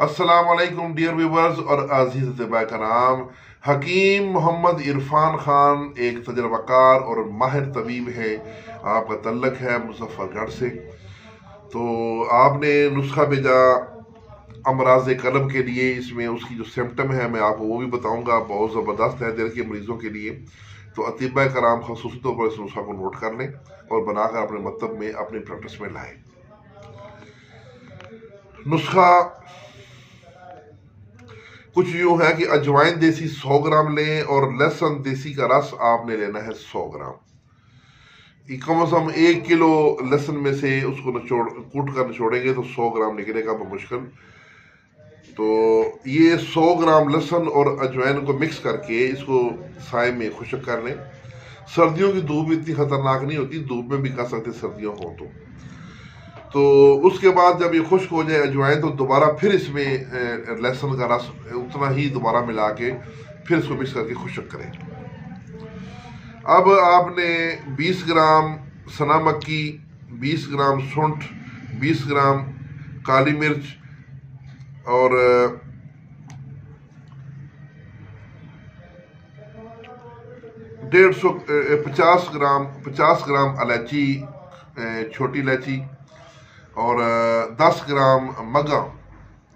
अस्सलाम वालेकुम dear viewers और अजीज तबा कराम। हकीम मोहम्मद इरफान खान एक तजर्बाकार और माहिर तबीब है। आपका तल्लक है मुजफ्फरगढ़ से। तो आपने नुस्खा भेजा अमराज कल्ब के लिए। इसमें उसकी जो सिम्टम है मैं आपको वो भी बताऊंगा, बहुत ज़बरदस्त है दिल के मरीजों के लिए। तो अतिबा कराम खसूसी तौर पर इस नुस्खा को नोट कर लें और बनाकर अपने मतलब में अपनी प्रैक्टिस में लाएं। नुस्खा कुछ यूं है कि अजवाइन देसी 100 ग्राम लें और लहसुन देसी का रस आपने लेना है 100 ग्राम। कम से कम 1 किलो लहसुन में से उसको कूट कर निचोड़ेंगे तो 100 ग्राम निकलेगा बमुश्किल। तो ये 100 ग्राम लहसुन और अजवाइन को मिक्स करके इसको साए में खुश्क कर लें। सर्दियों की धूप इतनी खतरनाक नहीं होती, धूप में भी कर सकते सर्दियों हो तो उसके बाद जब ये खुश्क हो जाए अजवाइन, तो दोबारा फिर इसमें लहसुन का रस उतना ही दोबारा मिला के फिर इसको मिक्स करके खुश्क करें। अब आपने 20 ग्राम सना मक्की, 20 ग्राम सूंठ, 20 ग्राम काली मिर्च और 50 ग्राम इलायची, छोटी इलायची और 10 ग्राम मगा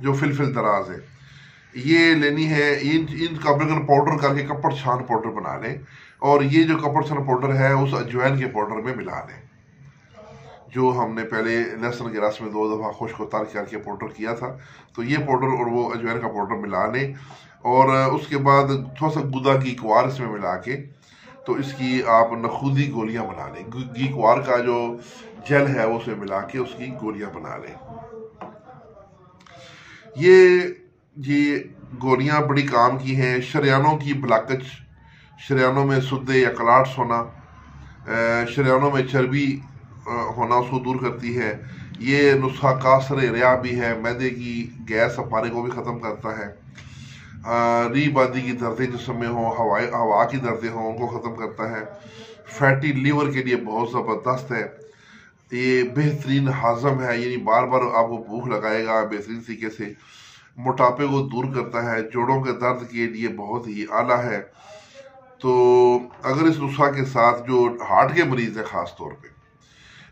जो फिलफिल दराज है ये लेनी है। इनका बिल्कुल पाउडर करके कपड़ छान पाउडर बना लें और ये जो कपड़ छान पाउडर है उस अजवाइन के पाउडर में मिला लें जो हमने पहले लहसुन के रस में 2 दफ़ा खुश्क उतार करके पाउडर किया था। तो ये पाउडर और वो अजवाइन का पाउडर मिला लें और उसके बाद थोड़ा सा गुदा घी कुआर इसमें मिला के तो इसकी आप नखूदी गोलियां बना लें। घी कुआर का जो जेल है वो उसमें मिला के उसकी गोलियां बना लें। ये गोलियां बड़ी काम की हैं। शरियानों की ब्लॉकेज, शरियानों में सुद्दे या कलाट्स होना, शरियानों में चर्बी होना उसको दूर करती है। ये नुस्खा कासर रिया भी है, मैदे की गैस अफारे को भी ख़त्म करता है। री बादी की दर्दें जिस्म में हो, हवा की दर्दें हों उनको ख़त्म करता है। फैटी लीवर के लिए बहुत ज़बरदस्त है। ये बेहतरीन हाजम है, यानी बार बार आपको भूख लगाएगा बेहतरीन तरीके से। मोटापे को दूर करता है, जोड़ों के दर्द के लिए बहुत ही आला है। तो अगर इस नुस्खा के साथ जो हार्ट के मरीज हैं ख़ास तौर पे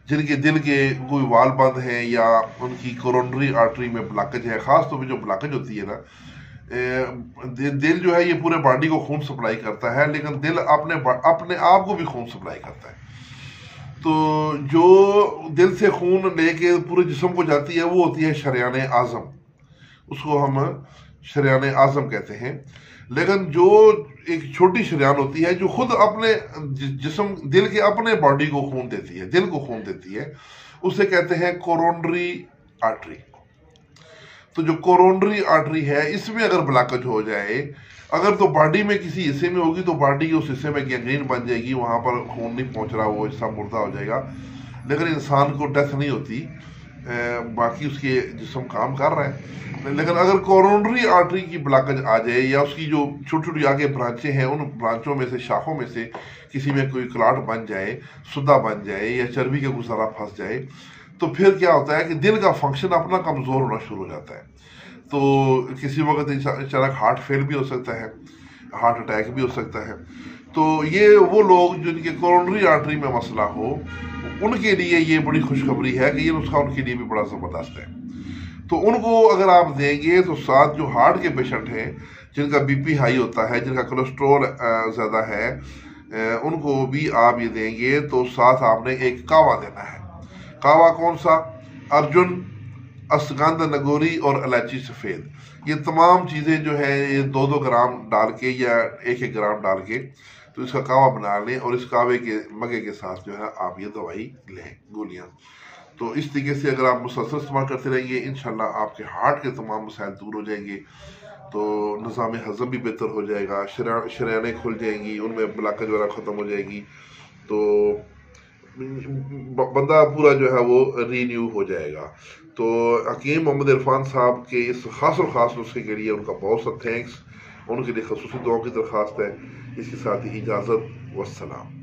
जिनके दिल के कोई वाल बंद हैं या उनकी कोरोनरी आर्टरी में ब्लॉकेज है, ख़ास तौर पे जो ब्लॉकेज होती है ना, दिल जो है ये पूरे बॉडी को खून सप्लाई करता है, लेकिन दिल अपने आप को भी खून सप्लाई करता है। तो जो दिल से खून लेके पूरे जिस्म को जाती है वो होती है शरियान आज़म, उसको हम शरियान आज़म कहते हैं। लेकिन जो एक छोटी शरियान होती है जो खुद अपने जिस्म दिल के अपने बॉडी को खून देती है, दिल को खून देती है, उसे कहते हैं कोरोनरी आर्टरी। तो जो कोरोनरी आर्टरी है इसमें अगर ब्लॉकेज हो जाए, अगर तो बॉडी में किसी हिस्से में होगी तो बॉडी के उस हिस्से में गैंग्रीन बन जाएगी, वहां पर खून नहीं पहुंच रहा, वो हिस्सा मुर्दा हो जाएगा। लेकिन इंसान को डेथ नहीं होती, बाकी उसके जिस्म काम कर रहा है। लेकिन अगर कोरोनरी आर्टरी की ब्लॉकेज आ जाए या उसकी जो छोटी छोटी आगे ब्रांचें हैं उन ब्रांचों में से, शाखों में से किसी में कोई क्लॉट बन जाए, सुद्दा बन जाए या चर्बी का गुजारा फंस जाए, तो फिर क्या होता है कि दिल का फंक्शन अपना कमज़ोर होना शुरू हो जाता है। तो किसी वक्त अचानक हार्ट फेल भी हो सकता है, हार्ट अटैक भी हो सकता है। तो ये वो लोग जिनके कोरोनरी आर्टरी में मसला हो उनके लिए ये बड़ी खुशखबरी है कि ये नुस्खा उनके लिए भी बड़ा ज़बरदस्त है। तो उनको अगर आप देंगे तो साथ जो हार्ट के पेशेंट हैं, जिनका बीपी हाई होता है, जिनका कोलेस्ट्रॉल ज़्यादा है, उनको भी आप ये देंगे तो साथ आपने एक कावा देना है। कावा कौन सा? अर्जुन, अश्वगंध, नगोरी और इलायची सफ़ेद, ये तमाम चीज़ें जो है ये 2-2 ग्राम डाल के या 1-1 ग्राम डाल के तो इसका कावा बना लें और इस कावे के मगे के साथ जो है आप ये दवाई लें, गोलियां। तो इस तरीके से अगर आप मुसलसल इस्तेमाल करते रहेंगे इंशाल्लाह आपके हार्ट के तमाम मसाइल दूर हो जाएंगे। तो निज़ाम हज़म भी बेहतर हो जाएगा, शरियानें खुल जाएंगी, उनमें ब्लॉकेज वगैरह ख़त्म हो जाएगी। तो बंदा पूरा जो है वो रीन्यू हो जाएगा। तो हकीम मोहम्मद इरफान साहब के इस खास और ख़ास नुस्खे के लिए उनका बहुत सा थैंक्स, उनके लिए खसूसी दुआओं की दरख्वास्त है। इसके साथ ही इजाज़त, वस्सलाम।